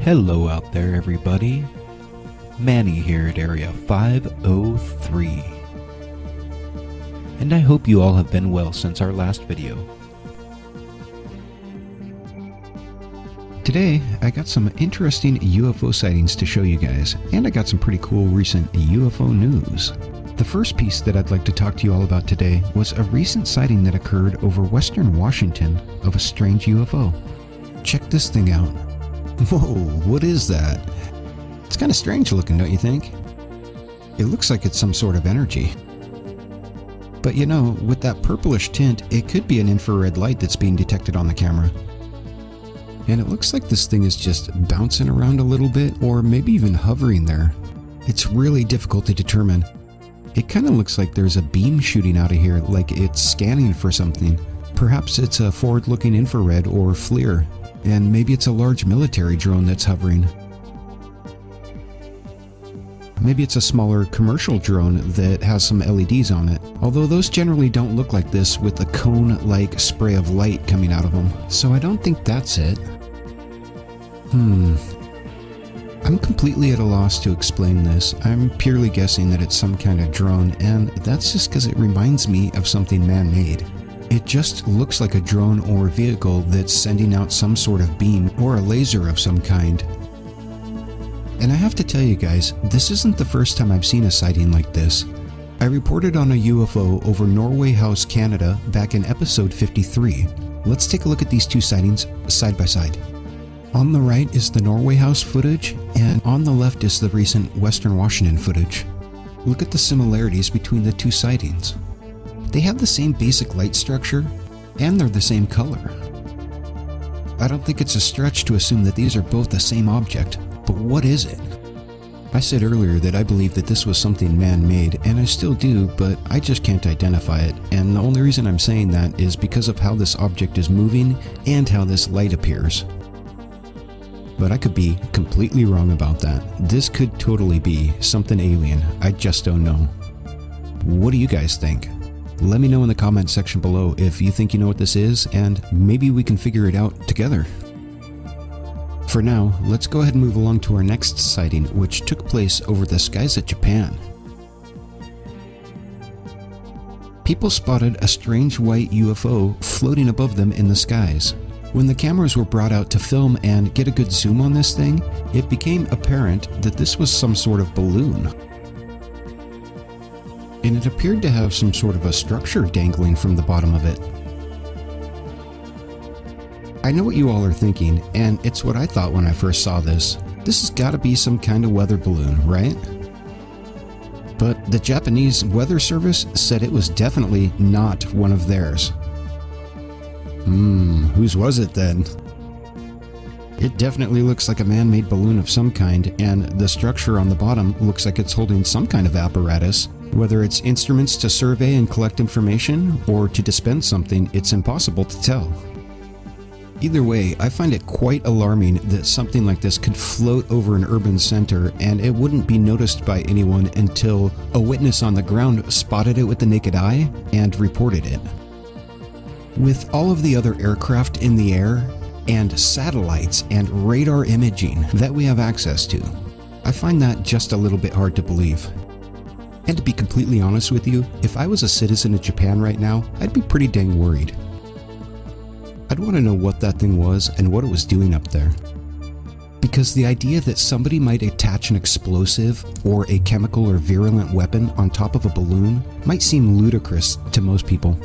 Hello out there, everybody. Manny here at Area 503. And I hope you all have been well since our last video. Today, I got some interesting UFO sightings to show you guys, and I got some pretty cool recent UFO news. The first piece that I'd like to talk to you all about today was a recent sighting that occurred over western Washington of a strange UFO. Check this thing out. Whoa, what is that? It's kind of strange looking, don't you think? It looks like it's some sort of energy. But you know, with that purplish tint, it could be an infrared light that's being detected on the camera. And it looks like this thing is just bouncing around a little bit, or maybe even hovering there. It's really difficult to determine. It kind of looks like there's a beam shooting out of here, like it's scanning for something. Perhaps it's a forward-looking infrared or FLIR. And maybe it's a large military drone that's hovering. Maybe it's a smaller commercial drone that has some LEDs on it, although those generally don't look like this with a cone-like spray of light coming out of them, so I don't think that's it. I'm completely at a loss to explain this. I'm purely guessing that it's some kind of drone, and that's just because it reminds me of something man-made. It just looks like a drone or vehicle that's sending out some sort of beam or a laser of some kind. And I have to tell you guys, this isn't the first time I've seen a sighting like this. I reported on a UFO over Norway House, Canada back in episode 53. Let's take a look at these two sightings side by side. On the right is the Norway House footage, and on the left is the recent Western Washington footage. Look at the similarities between the two sightings. They have the same basic light structure, and they're the same color. I don't think it's a stretch to assume that these are both the same object, but what is it? I said earlier that I believe that this was something man-made, and I still do, but I just can't identify it, and the only reason I'm saying that is because of how this object is moving and how this light appears. But I could be completely wrong about that. This could totally be something alien, I just don't know. What do you guys think? Let me know in the comment section below if you think you know what this is, and maybe we can figure it out together. For now, let's go ahead and move along to our next sighting, which took place over the skies of Japan. People spotted a strange white UFO floating above them in the skies. When the cameras were brought out to film and get a good zoom on this thing, it became apparent that this was some sort of balloon. And it appeared to have some sort of a structure dangling from the bottom of it. I know what you all are thinking, and it's what I thought when I first saw this. This has got to be some kind of weather balloon, right? But the Japanese Weather Service said it was definitely not one of theirs. Whose was it then? It definitely looks like a man-made balloon of some kind, and the structure on the bottom looks like it's holding some kind of apparatus. Whether it's instruments to survey and collect information, or to dispense something, it's impossible to tell. Either way, I find it quite alarming that something like this could float over an urban center and it wouldn't be noticed by anyone until a witness on the ground spotted it with the naked eye and reported it. With all of the other aircraft in the air, and satellites and radar imaging that we have access to, I find that just a little bit hard to believe. And to be completely honest with you, if I was a citizen of Japan right now, I'd be pretty dang worried. I'd want to know what that thing was and what it was doing up there. Because the idea that somebody might attach an explosive or a chemical or virulent weapon on top of a balloon might seem ludicrous to most people.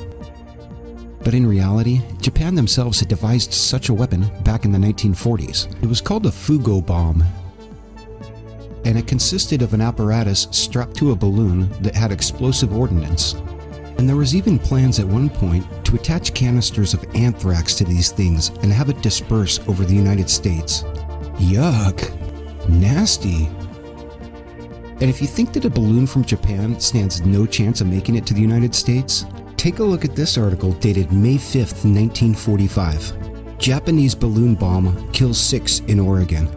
But in reality, Japan themselves had devised such a weapon back in the 1940s. It was called a Fugo bomb, and it consisted of an apparatus strapped to a balloon that had explosive ordnance. And there was even plans at one point to attach canisters of anthrax to these things and have it disperse over the United States. Yuck! Nasty! And if you think that a balloon from Japan stands no chance of making it to the United States, take a look at this article dated May 5th, 1945. Japanese balloon bomb kills 6 in Oregon.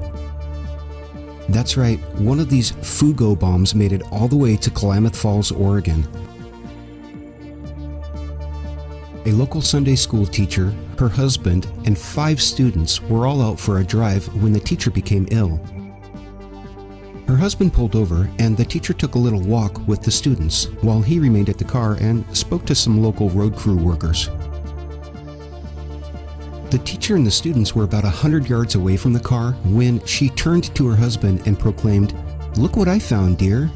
That's right, one of these Fugo bombs made it all the way to Klamath Falls, Oregon. a local Sunday school teacher, her husband, and 5 students were all out for a drive when the teacher became ill. Her husband pulled over and the teacher took a little walk with the students while he remained at the car and spoke to some local road crew workers. The teacher and the students were about 100 yards away from the car when she turned to her husband and proclaimed, "Look what I found, dear."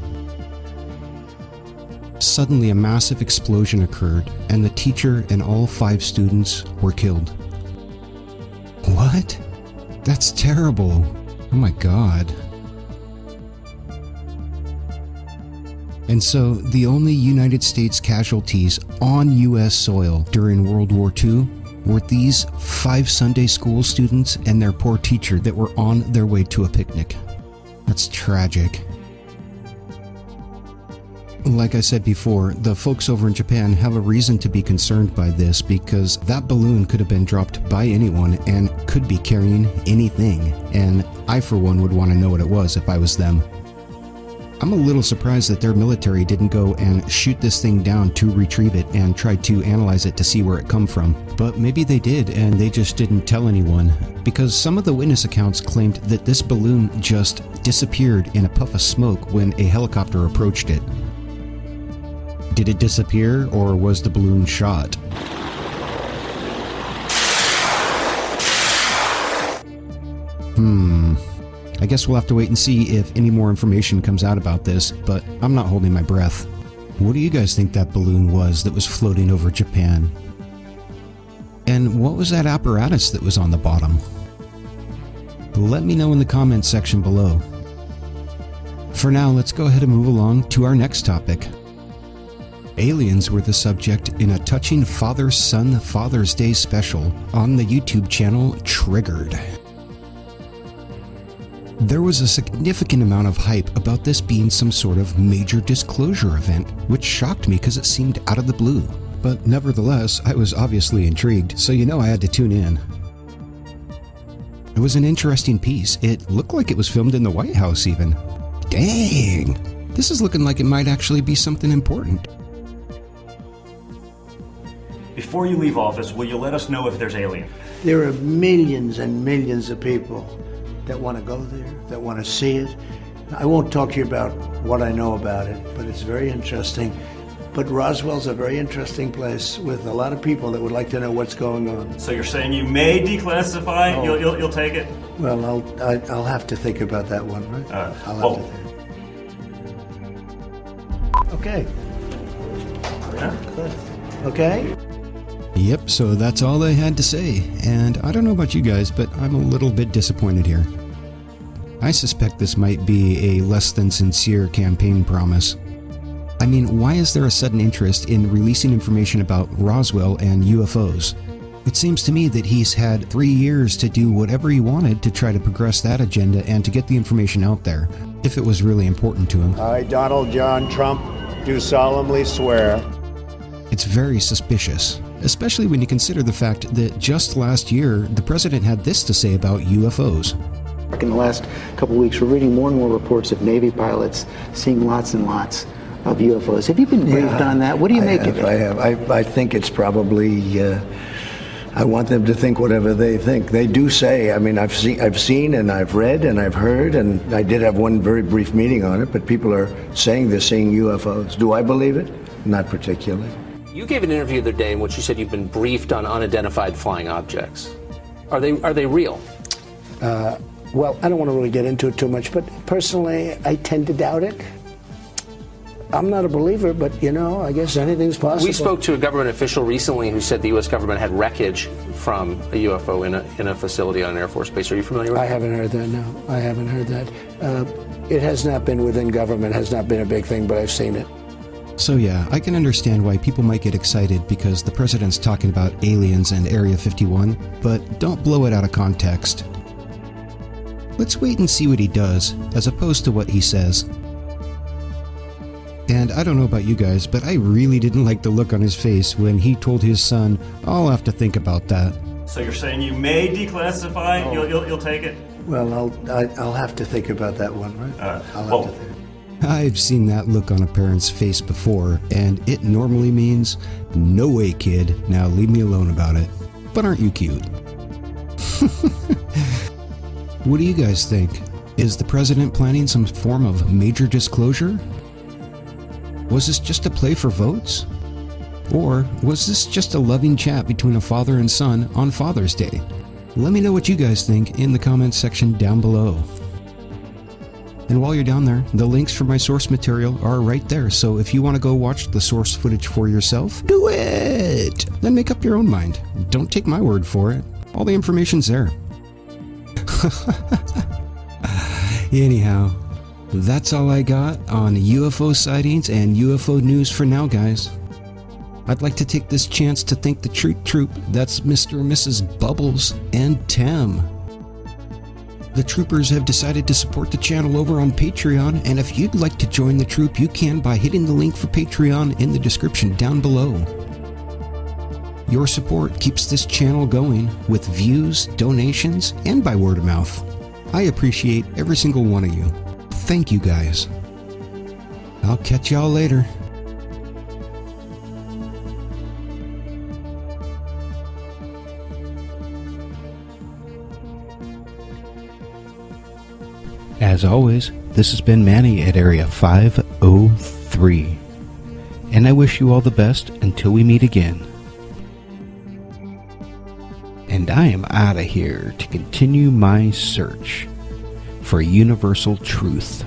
Suddenly, a massive explosion occurred, and the teacher and all 5 students were killed. What? That's terrible. Oh my God. And so, the only United States casualties on U.S. soil during World War II were these 5 Sunday school students and their poor teacher that were on their way to a picnic. That's tragic. Like I said before, the folks over in Japan have a reason to be concerned by this because that balloon could have been dropped by anyone and could be carrying anything, and I for one would want to know what it was if I was them. I'm a little surprised that their military didn't go and shoot this thing down to retrieve it and try to analyze it to see where it come from. But maybe they did and they just didn't tell anyone, because some of the witness accounts claimed that this balloon just disappeared in a puff of smoke when a helicopter approached it. Did it disappear, or was the balloon shot? I guess we'll have to wait and see if any more information comes out about this, but I'm not holding my breath. What do you guys think that balloon was that was floating over Japan? And what was that apparatus that was on the bottom? Let me know in the comments section below. For now, let's go ahead and move along to our next topic. Aliens were the subject in a touching father-son Father's Day special on the YouTube channel Triggered. There was a significant amount of hype about this being some sort of major disclosure event, which shocked me because it seemed out of the blue. But nevertheless, I was obviously intrigued, so I had to tune in. It was an interesting piece. It looked like it was filmed in the White House even. Dang! This is looking like it might actually be something important. Before you leave office, will you let us know if there's aliens? There are millions and millions of people that want to go there, that want to see it. I won't talk to you about what I know about it, but it's very interesting. But Roswell's a very interesting place with a lot of people that would like to know what's going on. So you're saying you may declassify? Oh. You'll take it? Well, I'll have to think about that one, right? I'll have to think. Okay. Yeah. Good. Okay? Yep, so that's all I had to say, and I don't know about you guys, but I'm a little bit disappointed here. I suspect this might be a less than sincere campaign promise. I mean, why is there a sudden interest in releasing information about Roswell and UFOs? It seems to me that he's had 3 years to do whatever he wanted to try to progress that agenda and to get the information out there, if it was really important to him. I, Donald John Trump, do solemnly swear. It's very suspicious, especially when you consider the fact that just last year, the president had this to say about UFOs. In the last couple of weeks, we're reading more and more reports of Navy pilots seeing lots and lots of UFOs. Have you been briefed on that? What do you make of it? I have. I think it's probably, I want them to think whatever they think. They do say, I mean, I've seen and I've read and I've heard, and I did have one very brief meeting on it, but people are saying they're seeing UFOs. Do I believe it? Not particularly. You gave an interview the other day in which you said you've been briefed on unidentified flying objects. Are they real? Well, I don't want to really get into it too much, but personally, I tend to doubt it. I'm not a believer, but, I guess anything's possible. We spoke to a government official recently who said the U.S. government had wreckage from a UFO in a facility on an Air Force base. Are you familiar with that? I haven't heard that, no. I haven't heard that. It has not been within government, has not been a big thing, but I've seen it. So yeah, I can understand why people might get excited because the president's talking about aliens and Area 51, but don't blow it out of context. Let's wait and see what he does, as opposed to what he says. And I don't know about you guys, but I really didn't like the look on his face when he told his son, "I'll have to think about that." So you're saying you may declassify? You'll take it? Well, I'll have to think about that one, right? All right. I'll have to think. I've seen that look on a parent's face before, and it normally means, no way, kid, now leave me alone about it. But aren't you cute? What do you guys think? Is the president planning some form of major disclosure? Was this just a play for votes? Or was this just a loving chat between a father and son on Father's Day? Let me know what you guys think in the comments section down below. And while you're down there, the links for my source material are right there, so if you want to go watch the source footage for yourself, do it! Then make up your own mind. Don't take my word for it. All the information's there. Anyhow, that's all I got on UFO sightings and UFO news for now, guys. I'd like to take this chance to thank the Truth Troop, that's Mr. and Mrs. Bubbles and Tim. The troopers have decided to support the channel over on Patreon, and if you'd like to join the troop, you can by hitting the link for Patreon in the description down below. Your support keeps this channel going with views, donations, and by word of mouth. I appreciate every single one of you. Thank you guys. I'll catch y'all later. As always, this has been Manny at Area 503. And I wish you all the best until we meet again. And I am out of here to continue my search for universal truth.